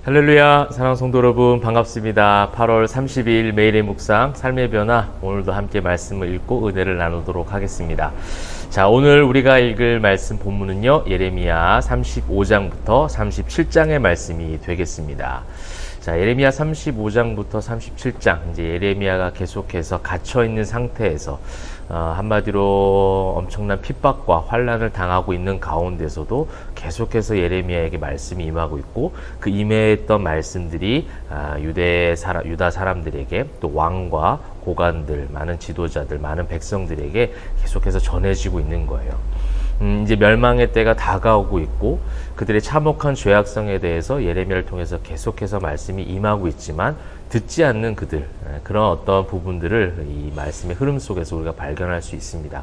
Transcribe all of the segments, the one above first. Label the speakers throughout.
Speaker 1: 할렐루야, 사랑하는 성도 여러분 반갑습니다. 8월 30일 매일의 묵상 삶의 변화, 오늘도 함께 말씀을 읽고 은혜를 나누도록 하겠습니다. 자, 오늘 우리가 읽을 말씀 본문은요, 예레미야 35장부터 37장의 말씀이 되겠습니다. 자, 예레미야 35장부터 37장, 이제 예레미야가 계속해서 갇혀있는 상태에서 한마디로 엄청난 핍박과 환난을 당하고 있는 가운데서도 계속해서 예레미야에게 말씀이 임하고 있고, 그 임했던 말씀들이 유다 사람들에게, 또 왕과 고관들, 많은 지도자들, 많은 백성들에게 계속해서 전해지고 있는 거예요. 이제 멸망의 때가 다가오고 있고, 그들의 참혹한 죄악성에 대해서 예레미야를 통해서 계속해서 말씀이 임하고 있지만 듣지 않는 그들, 그런 어떤 부분들을 이 말씀의 흐름 속에서 우리가 발견할 수 있습니다.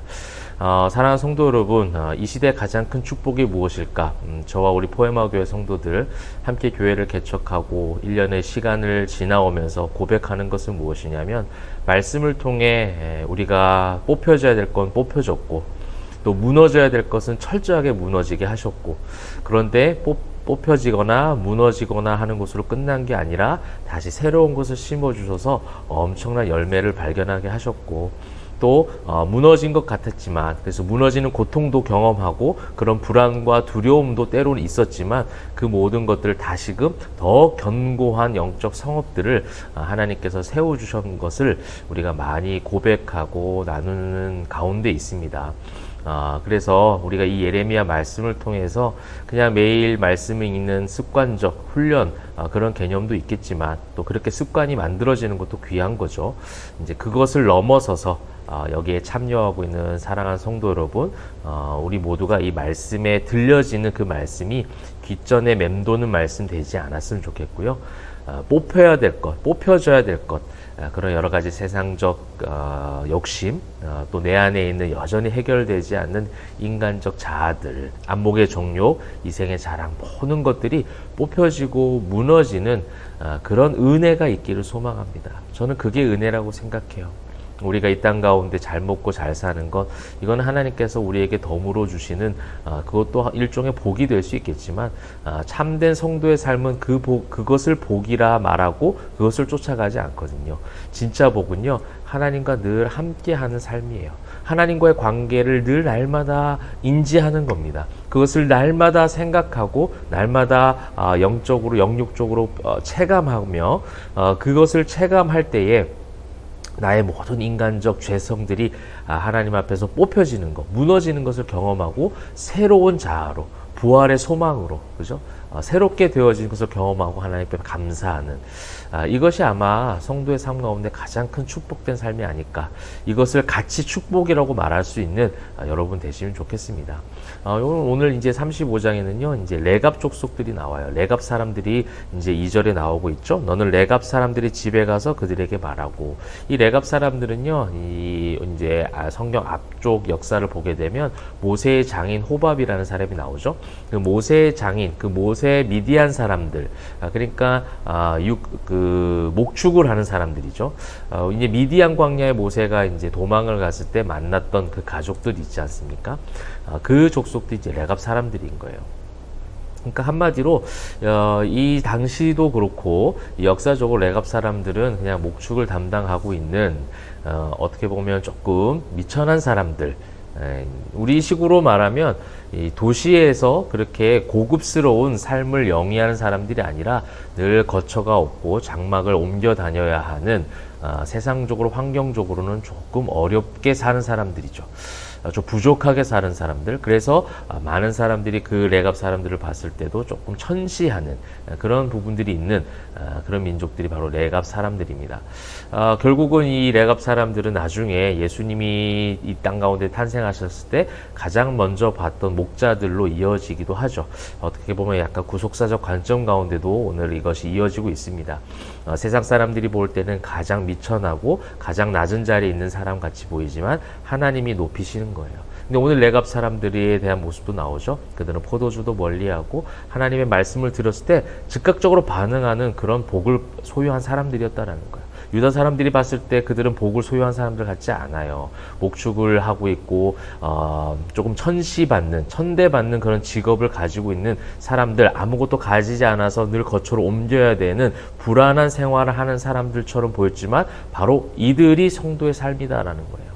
Speaker 1: 사랑하는 성도 여러분, 이 시대의 가장 큰 축복이 무엇일까? 저와 우리 포에마교회 성도들 함께 교회를 개척하고 1년의 시간을 지나오면서 고백하는 것은 무엇이냐면, 말씀을 통해 우리가 뽑혀져야 될 건 뽑혀졌고, 또 무너져야 될 것은 철저하게 무너지게 하셨고, 그런데 뽑혀지거나 무너지거나 하는 것으로 끝난 게 아니라 다시 새로운 것을 심어주셔서 엄청난 열매를 발견하게 하셨고, 또 무너진 것 같았지만, 그래서 무너지는 고통도 경험하고 그런 불안과 두려움도 때로는 있었지만, 그 모든 것들을 다시금 더 견고한 영적 성읍들을 하나님께서 세워주신 것을 우리가 많이 고백하고 나누는 가운데 있습니다. 그래서 우리가 이 예레미야 말씀을 통해서 그냥 매일 말씀을 읽는 습관적 훈련, 그런 개념도 있겠지만, 또 그렇게 습관이 만들어지는 것도 귀한 거죠. 이제 그것을 넘어서서 여기에 참여하고 있는 사랑하는 성도 여러분, 우리 모두가 이 말씀에 들려지는 그 말씀이 귓전에 맴도는 말씀 되지 않았으면 좋겠고요. 뽑혀야 될 것, 뽑혀져야 될 것, 그런 여러 가지 세상적 욕심, 또 내 안에 있는 여전히 해결되지 않는 인간적 자아들, 안목의 정욕, 이생의 자랑, 모든 것들이 뽑혀지고 무너지는 그런 은혜가 있기를 소망합니다. 저는 그게 은혜라고 생각해요. 우리가 이 땅 가운데 잘 먹고 잘 사는 것, 이건 하나님께서 우리에게 덤으로 주시는, 그것도 일종의 복이 될 수 있겠지만, 참된 성도의 삶은 그것을 복이라 말하고 그것을 쫓아가지 않거든요. 진짜 복은요, 하나님과 늘 함께하는 삶이에요. 하나님과의 관계를 늘 날마다 인지하는 겁니다. 그것을 날마다 생각하고 날마다 영적으로, 영육적으로 체감하며, 그것을 체감할 때에 나의 모든 인간적 죄성들이 하나님 앞에서 뽑혀지는 것, 무너지는 것을 경험하고 새로운 자아로, 부활의 소망으로, 그죠? 새롭게 되어진 것을 경험하고 하나님 앞에 감사하는, 이것이 아마 성도의 삶 가운데 가장 큰 축복된 삶이 아닐까. 이것을 같이 축복이라고 말할 수 있는 여러분 되시면 좋겠습니다. 오늘 이제 35장에는요, 이제 레갑 족속들이 나와요. 레갑 사람들이 이제 2절에 나오고 있죠. 너는 레갑 사람들이 집에 가서 그들에게 말하고, 이 레갑 사람들은요, 이제 성경 앞쪽 역사를 보게 되면 모세의 장인 호밥이라는 사람이 나오죠. 그 모세의 장인, 그 모세 미디안 사람들, 그러니까 목축을 하는 사람들이죠. 이제 미디안 광야에 모세가 이제 도망을 갔을 때 만났던 그 가족들이 있지 않습니까? 그 족속도 이제 레갑 사람들인 거예요. 그러니까 한마디로 이 당시도 그렇고 역사적으로 레갑 사람들은 그냥 목축을 담당하고 있는, 어떻게 보면 조금 미천한 사람들, 우리 식으로 말하면 이 도시에서 그렇게 고급스러운 삶을 영위하는 사람들이 아니라 늘 거처가 없고 장막을 옮겨 다녀야 하는, 세상적으로 환경적으로는 조금 어렵게 사는 사람들이죠. 좀 부족하게 사는 사람들. 그래서 많은 사람들이 그 레갑 사람들을 봤을 때도 조금 천시하는 그런 부분들이 있는 그런 민족들이 바로 레갑 사람들입니다. 결국은 이 레갑 사람들은 나중에 예수님이 이 땅 가운데 탄생하셨을 때 가장 먼저 봤던 목자들로 이어지기도 하죠. 어떻게 보면 약간 구속사적 관점 가운데도 오늘 이것이 이어지고 있습니다. 세상 사람들이 볼 때는 가장 미천하고 가장 낮은 자리에 있는 사람 같이 보이지만 하나님이 높이시는 거예요. 근데 오늘 레갑 사람들에 대한 모습도 나오죠. 그들은 포도주도 멀리하고 하나님의 말씀을 들었을 때 즉각적으로 반응하는 그런 복을 소유한 사람들이었다라는 거예요. 유다 사람들이 봤을 때 그들은 복을 소유한 사람들 같지 않아요. 목축을 하고 있고 조금 천대받는 그런 직업을 가지고 있는 사람들, 아무것도 가지지 않아서 늘 거처로 옮겨야 되는 불안한 생활을 하는 사람들처럼 보였지만 바로 이들이 성도의 삶이다라는 거예요.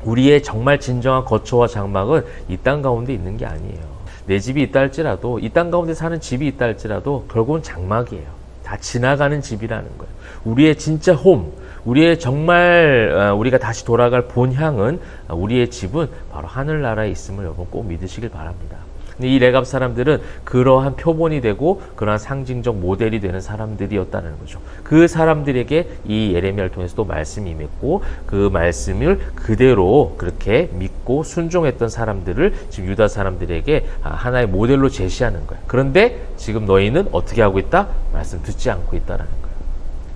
Speaker 1: 우리의 정말 진정한 거처와 장막은 이 땅 가운데 있는 게 아니에요. 내 집이 있다 할지라도, 이 땅 가운데 사는 집이 있다 할지라도 결국은 장막이에요. 다 지나가는 집이라는 거예요. 우리의 진짜 홈, 우리의 정말 우리가 다시 돌아갈 본향은, 우리의 집은 바로 하늘나라에 있음을 여러분 꼭 믿으시길 바랍니다. 근데 이 레갑 사람들은 그러한 표본이 되고 그러한 상징적 모델이 되는 사람들이었다는 거죠. 그 사람들에게 이 예레미야를 통해서 또 말씀이 임했고, 그 말씀을 그대로 그렇게 믿고 순종했던 사람들을 지금 유다 사람들에게 하나의 모델로 제시하는 거예요. 그런데 지금 너희는 어떻게 하고 있다? 말씀 듣지 않고 있다라는 거예요.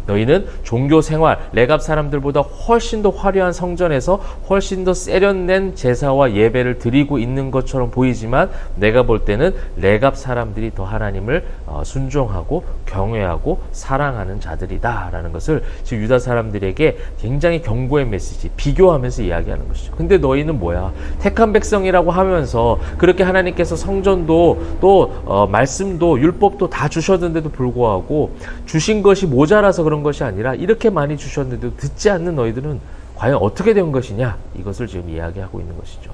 Speaker 1: 너희는 종교 생활, 레갑 사람들보다 훨씬 더 화려한 성전에서 훨씬 더 세련된 제사와 예배를 드리고 있는 것처럼 보이지만, 내가 볼 때는 레갑 사람들이 더 하나님을 순종하고 경외하고 사랑하는 자들이다라는 것을 지금 유다 사람들에게 굉장히 경고의 메시지, 비교하면서 이야기하는 것이죠. 근데 너희는 뭐야? 택한 백성이라고 하면서 그렇게 하나님께서 성전도 또 말씀도 율법도 다 주셨는데도 불구하고 주신 것이 모자라서 그런 것이 아니라 이렇게 많이 주셨는데도 듣지 않는 너희들은 과연 어떻게 된 것이냐, 이것을 지금 이야기하고 있는 것이죠.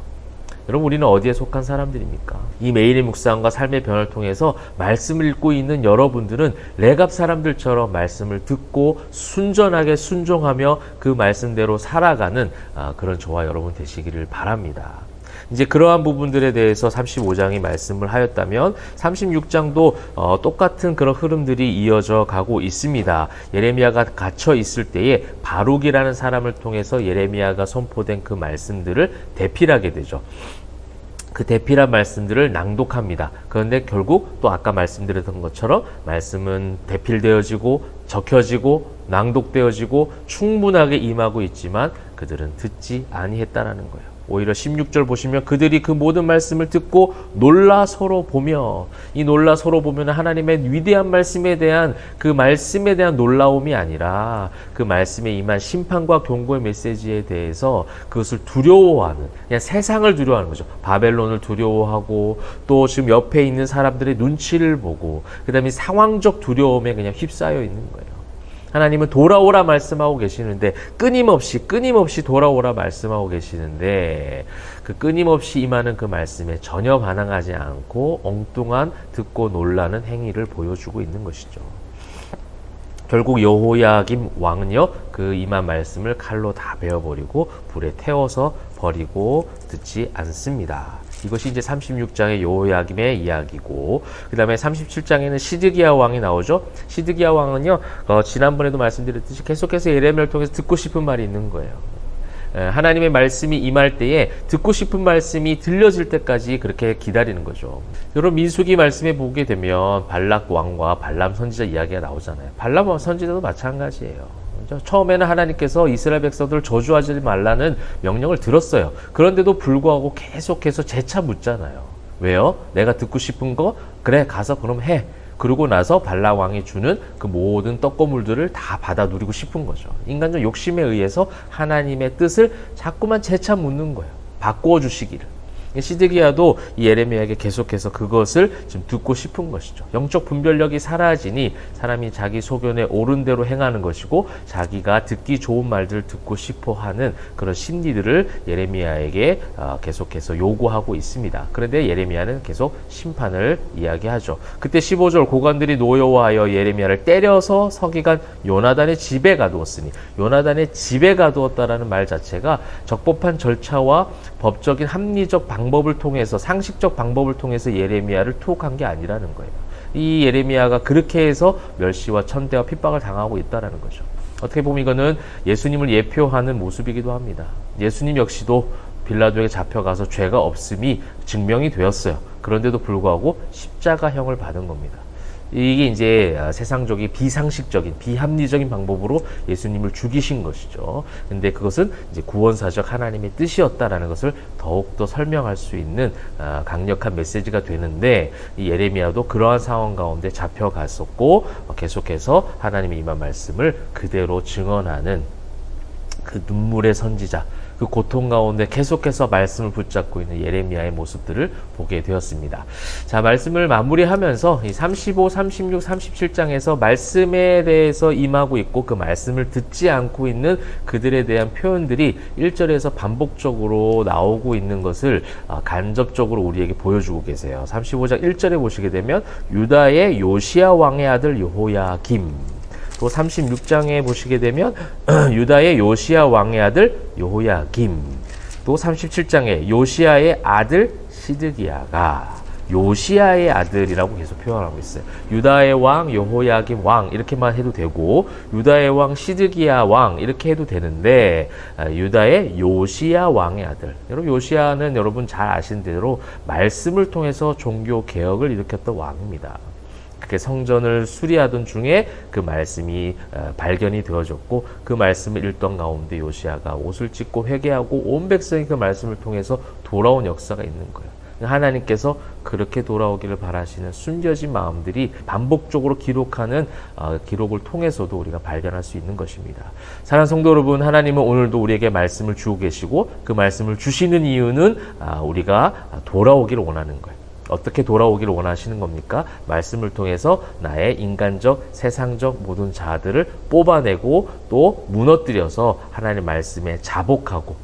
Speaker 1: 여러분, 우리는 어디에 속한 사람들입니까? 이 매일의 묵상과 삶의 변화를 통해서 말씀을 읽고 있는 여러분들은 레갑 사람들처럼 말씀을 듣고 순전하게 순종하며 그 말씀대로 살아가는 그런 저와 여러분 되시기를 바랍니다. 이제 그러한 부분들에 대해서 35장이 말씀을 하였다면 36장도 똑같은 그런 흐름들이 이어져 가고 있습니다. 예레미야가 갇혀 있을 때에 바룩이라는 사람을 통해서 예레미야가 선포된 그 말씀들을 대필하게 되죠. 그 대필한 말씀들을 낭독합니다. 그런데 결국 또 아까 말씀드렸던 것처럼 말씀은 대필되어지고 적혀지고 낭독되어지고 충분하게 임하고 있지만 그들은 듣지 아니했다라는 거예요. 오히려 16절 보시면 그들이 그 모든 말씀을 듣고 놀라 서로 보며, 이 놀라 서로 보면 하나님의 위대한 말씀에 대한 그 말씀에 대한 놀라움이 아니라 그 말씀에 임한 심판과 경고의 메시지에 대해서 그것을 두려워하는, 그냥 세상을 두려워하는 거죠. 바벨론을 두려워하고 또 지금 옆에 있는 사람들의 눈치를 보고 그 다음에 상황적 두려움에 그냥 휩싸여 있는 거예요. 하나님은 돌아오라 말씀하고 계시는데 끊임없이 돌아오라 말씀하고 계시는데 그 끊임없이 임하는 그 말씀에 전혀 반항하지 않고 엉뚱한 듣고 놀라는 행위를 보여주고 있는 것이죠. 결국 여호야김 왕은요, 그 임한 말씀을 칼로 다 베어버리고 불에 태워서 버리고 듣지 않습니다. 이것이 이제 36장의 여호야김의 이야기고, 그 다음에 37장에는 시드기야 왕이 나오죠. 시드기야 왕은요, 지난번에도 말씀드렸듯이 계속해서 예레미야를 통해서 듣고 싶은 말이 있는 거예요. 하나님의 말씀이 임할 때에 듣고 싶은 말씀이 들려질 때까지 그렇게 기다리는 거죠. 여러분, 민수기 말씀에 보게 되면 발락 왕과 발람 선지자 이야기가 나오잖아요. 발람 선지자도 마찬가지예요. 처음에는 하나님께서 이스라엘 백성들을 저주하지 말라는 명령을 들었어요. 그런데도 불구하고 계속해서 재차 묻잖아요. 왜요? 내가 듣고 싶은 거? 그래, 가서 그럼 해. 그러고 나서 발락 왕이 주는 그 모든 떡고물들을 다 받아 누리고 싶은 거죠. 인간적 욕심에 의해서 하나님의 뜻을 자꾸만 재차 묻는 거예요. 바꾸어 주시기를. 시드기야도 이 예레미야에게 계속해서 그것을 좀 듣고 싶은 것이죠. 영적 분별력이 사라지니 사람이 자기 소견에 옳은 대로 행하는 것이고 자기가 듣기 좋은 말들을 듣고 싶어 하는 그런 심리들을 예레미야에게 계속해서 요구하고 있습니다. 그런데 예레미야는 계속 심판을 이야기하죠. 그때 15절 고관들이 노여워하여 예레미야를 때려서 서기관 요나단의 집에 가두었으니, 요나단의 집에 가두었다라는 말 자체가 적법한 절차와 법적인 합리적 방법을 통해서, 상식적 방법을 통해서 예레미야를 투옥한 게 아니라는 거예요. 이 예레미야가 그렇게 해서 멸시와 천대와 핍박을 당하고 있다는 거죠. 어떻게 보면 이거는 예수님을 예표하는 모습이기도 합니다. 예수님 역시도 빌라도에게 잡혀가서 죄가 없음이 증명이 되었어요. 그런데도 불구하고 십자가형을 받은 겁니다. 이게 이제 세상적인 비상식적인 비합리적인 방법으로 예수님을 죽이신 것이죠. 근데 그것은 이제 구원사적 하나님의 뜻이었다라는 것을 더욱더 설명할 수 있는 강력한 메시지가 되는데, 이 예레미야도 그러한 상황 가운데 잡혀갔었고 계속해서 하나님의 임한 말씀을 그대로 증언하는 그 눈물의 선지자, 그 고통 가운데 계속해서 말씀을 붙잡고 있는 예레미야의 모습들을 보게 되었습니다. 자, 말씀을 마무리하면서 이 35, 36, 37장에서 말씀에 대해서 임하고 있고 그 말씀을 듣지 않고 있는 그들에 대한 표현들이 1절에서 반복적으로 나오고 있는 것을 간접적으로 우리에게 보여주고 계세요. 35장 1절에 보시게 되면 유다의 요시야 왕의 아들 여호야김, 또 36장에 보시게 되면 유다의 요시야 왕의 아들 여호야김, 또 37장에 요시야의 아들 시드기야가, 요시야의 아들이라고 계속 표현하고 있어요. 유다의 왕 여호야김 왕 이렇게만 해도 되고, 유다의 왕 시드기야 왕 이렇게 해도 되는데, 유다의 요시야 왕의 아들. 여러분, 요시야는 여러분 잘 아시는 대로 말씀을 통해서 종교 개혁을 일으켰던 왕입니다. 그렇게 성전을 수리하던 중에 그 말씀이 발견이 되어졌고, 그 말씀을 읽던 가운데 요시야가 옷을 찢고 회개하고 온 백성이 그 말씀을 통해서 돌아온 역사가 있는 거예요. 하나님께서 그렇게 돌아오기를 바라시는 숨겨진 마음들이 반복적으로 기록하는 기록을 통해서도 우리가 발견할 수 있는 것입니다. 사랑하는 성도 여러분, 하나님은 오늘도 우리에게 말씀을 주고 계시고, 그 말씀을 주시는 이유는 우리가 돌아오기를 원하는 거예요. 어떻게 돌아오기를 원하시는 겁니까? 말씀을 통해서 나의 인간적, 세상적 모든 자아들을 뽑아내고 또 무너뜨려서 하나님의 말씀에 자복하고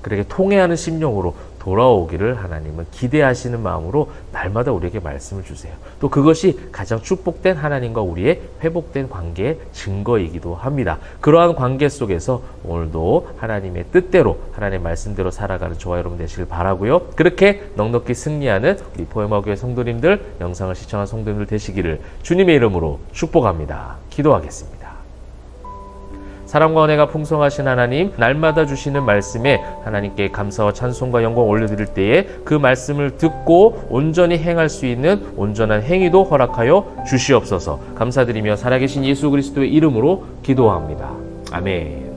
Speaker 1: 그렇게 통회하는 심령으로 돌아오기를 하나님은 기대하시는 마음으로 날마다 우리에게 말씀을 주세요. 또 그것이 가장 축복된 하나님과 우리의 회복된 관계의 증거이기도 합니다. 그러한 관계 속에서 오늘도 하나님의 뜻대로, 하나님의 말씀대로 살아가는 저와 여러분 되시길 바라고요. 그렇게 넉넉히 승리하는 우리 포에마교회 성도님들, 영상을 시청한 성도님들 되시기를 주님의 이름으로 축복합니다. 기도하겠습니다. 사랑과 은혜가 풍성하신 하나님, 날마다 주시는 말씀에 하나님께 감사와 찬송과 영광 올려드릴 때에 그 말씀을 듣고 온전히 행할 수 있는 온전한 행위도 허락하여 주시옵소서. 감사드리며 살아계신 예수 그리스도의 이름으로 기도합니다. 아멘.